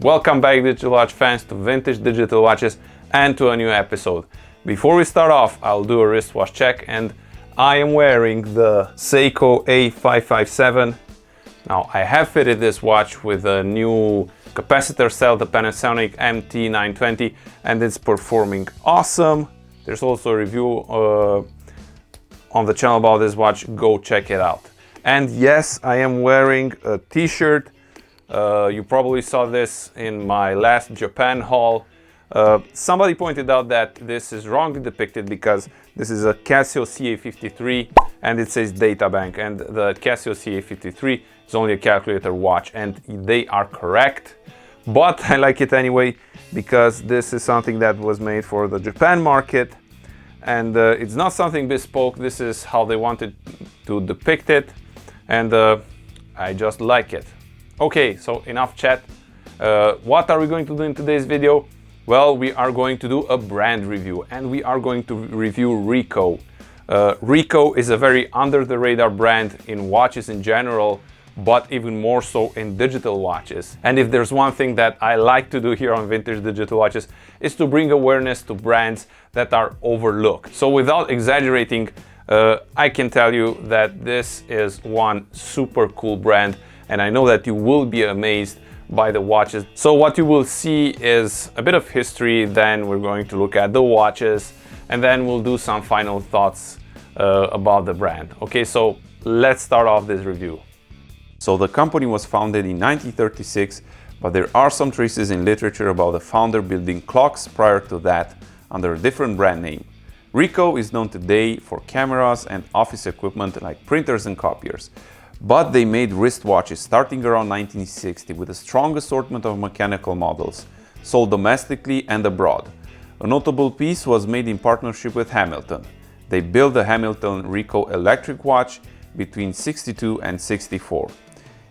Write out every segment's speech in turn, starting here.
Welcome back, digital watch fans, to Vintage Digital Watches and to a new episode. Before we start off, I'll do a wristwatch check, and I am wearing the Seiko A557. Now, I have fitted this watch with a new capacitor cell, the Panasonic MT920, and it's performing awesome. There's also a review on the channel about this watch. Go check it out. And yes, I am wearing a t-shirt. You probably saw this in my last Japan haul. Somebody pointed out that this is wrongly depicted because this is a Casio CA53 and it says data bank, and the Casio CA53 is only a calculator watch, and they are correct. But I like it anyway because this is something that was made for the Japan market, and it's not something bespoke. This is how they wanted to depict it, and I just like it. Okay, so enough chat. What are we going to do in today's video? Well, we are going to do a brand review, and we are going to review Ricoh. Ricoh is a very under the radar brand in watches in general, but even more so in digital watches. And if there's one thing that I like to do here on Vintage Digital Watches, is to bring awareness to brands that are overlooked. So without exaggerating, I can tell you that this is one super cool brand, and I know that you will be amazed by the watches. So what you will see is a bit of history, then we're going to look at the watches, and then we'll do some final thoughts about the brand. Okay, so let's start off this review. So the company was founded in 1936, but there are some traces in literature about the founder building clocks prior to that under a different brand name. Ricoh is known today for cameras and office equipment like printers and copiers. But they made wristwatches starting around 1960 with a strong assortment of mechanical models, sold domestically and abroad. A notable piece was made in partnership with Hamilton. They built the Hamilton Ricoh electric watch between 62 and 64.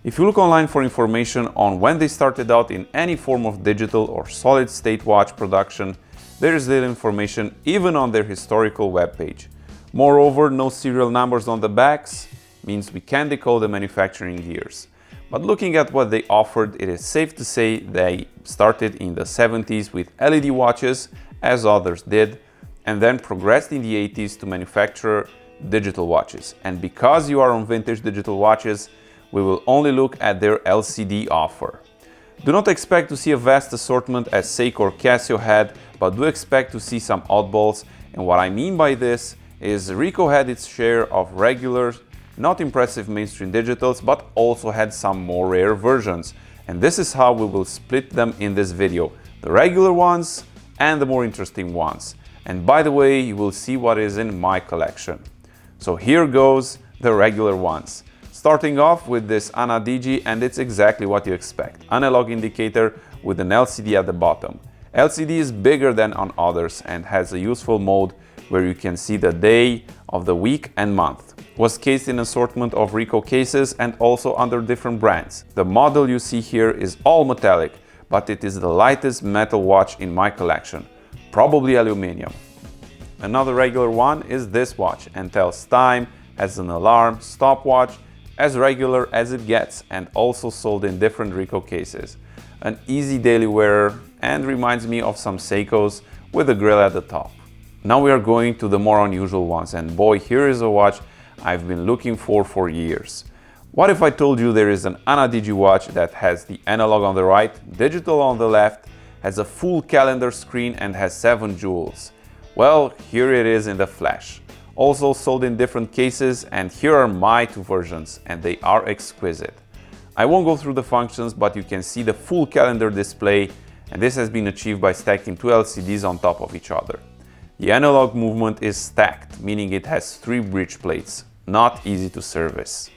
If you look online for information on when they started out in any form of digital or solid-state watch production, there is little information even on their historical webpage. Moreover, no serial numbers on the backs means we can decode the manufacturing years. But looking at what they offered, it is safe to say they started in the 70s with LED watches, as others did, and then progressed in the 80s to manufacture digital watches. And because you are on Vintage Digital Watches, we will only look at their LCD offer. Do not expect to see a vast assortment as Seiko or Casio had, but do expect to see some oddballs. And what I mean by this is Ricoh had its share of regular, not impressive mainstream digitals, but also had some more rare versions. And this is how we will split them in this video: the regular ones and the more interesting ones. And by the way, you will see what is in my collection. So here goes the regular ones. Starting off with this Anadigi, and it's exactly what you expect. Analog indicator with an LCD at the bottom. LCD is bigger than on others and has a useful mode where you can see the day of the week and month. Was cased in an assortment of Ricoh cases and also under different brands. The model you see here is all metallic, but it is the lightest metal watch in my collection, probably aluminum. Another regular one is this watch, and tells time, has an alarm, stopwatch, as regular as it gets, and also sold in different Ricoh cases. An easy daily wearer and reminds me of some Seikos with a grill at the top. Now we are going to the more unusual ones, and boy, here is a watch I've been looking for years. What if I told you there is an Anadigi watch that has the analog on the right, digital on the left, has a full calendar screen and has 7 jewels? Well, here it is in the flesh. Also sold in different cases, and here are my 2 versions, and they are exquisite. I won't go through the functions, but you can see the full calendar display, and this has been achieved by stacking 2 LCDs on top of each other. The analog movement is stacked, meaning it has 3 bridge plates. Not easy to service.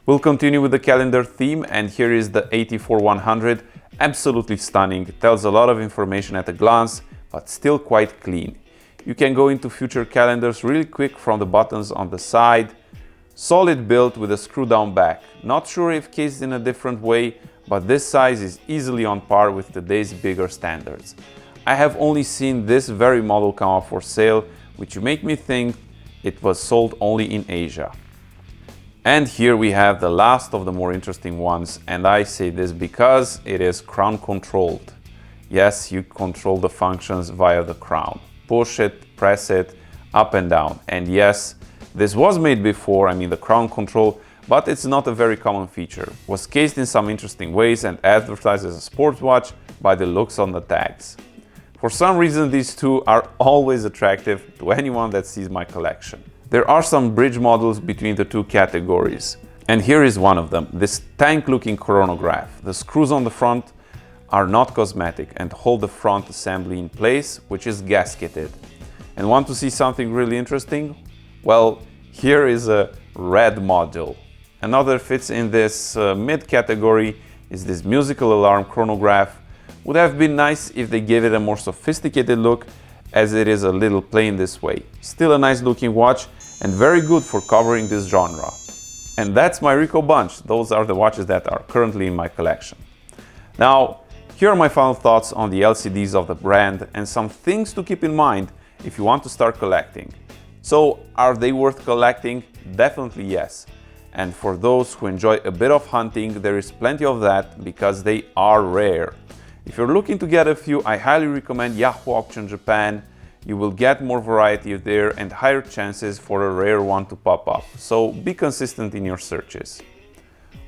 We'll continue with the calendar theme, and here is the 84100. Absolutely stunning, tells a lot of information at a glance, but still quite clean. You can go into future calendars really quick from the buttons on the side. Solid build with a screw down back. Not sure if cased in a different way, but this size is easily on par with today's bigger standards. I have only seen this very model come up for sale, which make me think it was sold only in Asia. And here we have the last of the more interesting ones, and I say this because it is crown controlled. Yes, you control the functions via the crown. Push it, press it, up and down. And yes, this was made before, the crown control, but it's not a very common feature. Was cased in some interesting ways and advertised as a sports watch by the looks on the tags. For some reason, these two are always attractive to anyone that sees my collection. There are some bridge models between the two categories. And here is one of them, this tank-looking chronograph. The screws on the front are not cosmetic and hold the front assembly in place, which is gasketed. And want to see something really interesting? Well, here is a red module. Another fits in this mid-category is this musical alarm chronograph. Would have been nice if they gave it a more sophisticated look, as it is a little plain this way. Still a nice looking watch and very good for covering this genre. And that's my Ricoh bunch. Those are the watches that are currently in my collection. Now, here are my final thoughts on the LCDs of the brand and some things to keep in mind if you want to start collecting. So, are they worth collecting? Definitely yes. And for those who enjoy a bit of hunting, there is plenty of that because they are rare. If you're looking to get a few, I highly recommend Yahoo Auction Japan. You will get more variety there and higher chances for a rare one to pop up. So be consistent in your searches.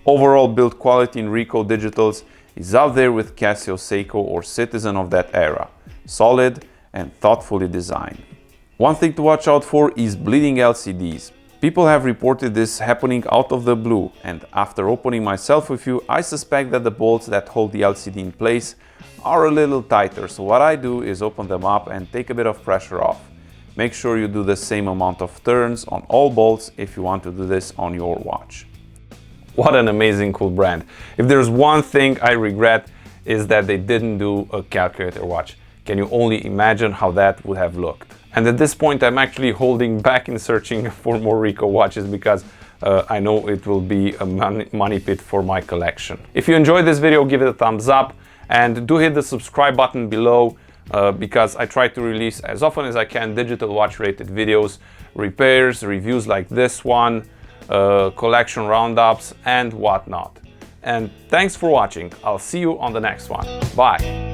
Overall build quality in Ricoh digitals is up there with Casio, Seiko or Citizen of that era. Solid and thoughtfully designed. One thing to watch out for is bleeding LCDs. People have reported this happening out of the blue, and after opening myself a few, I suspect that the bolts that hold the LCD in place are a little tighter, so what I do is open them up and take a bit of pressure off. Make sure you do the same amount of turns on all bolts if you want to do this on your watch. What an amazing cool brand. If there's one thing I regret is that they didn't do a calculator watch. Can you only imagine how that would have looked? And at this point, I'm actually holding back in searching for more Ricoh watches because I know it will be a money pit for my collection. If you enjoyed this video, give it a thumbs up and do hit the subscribe button below because I try to release as often as I can digital watch related videos, repairs, reviews like this one, collection roundups and whatnot. And thanks for watching. I'll see you on the next one. Bye.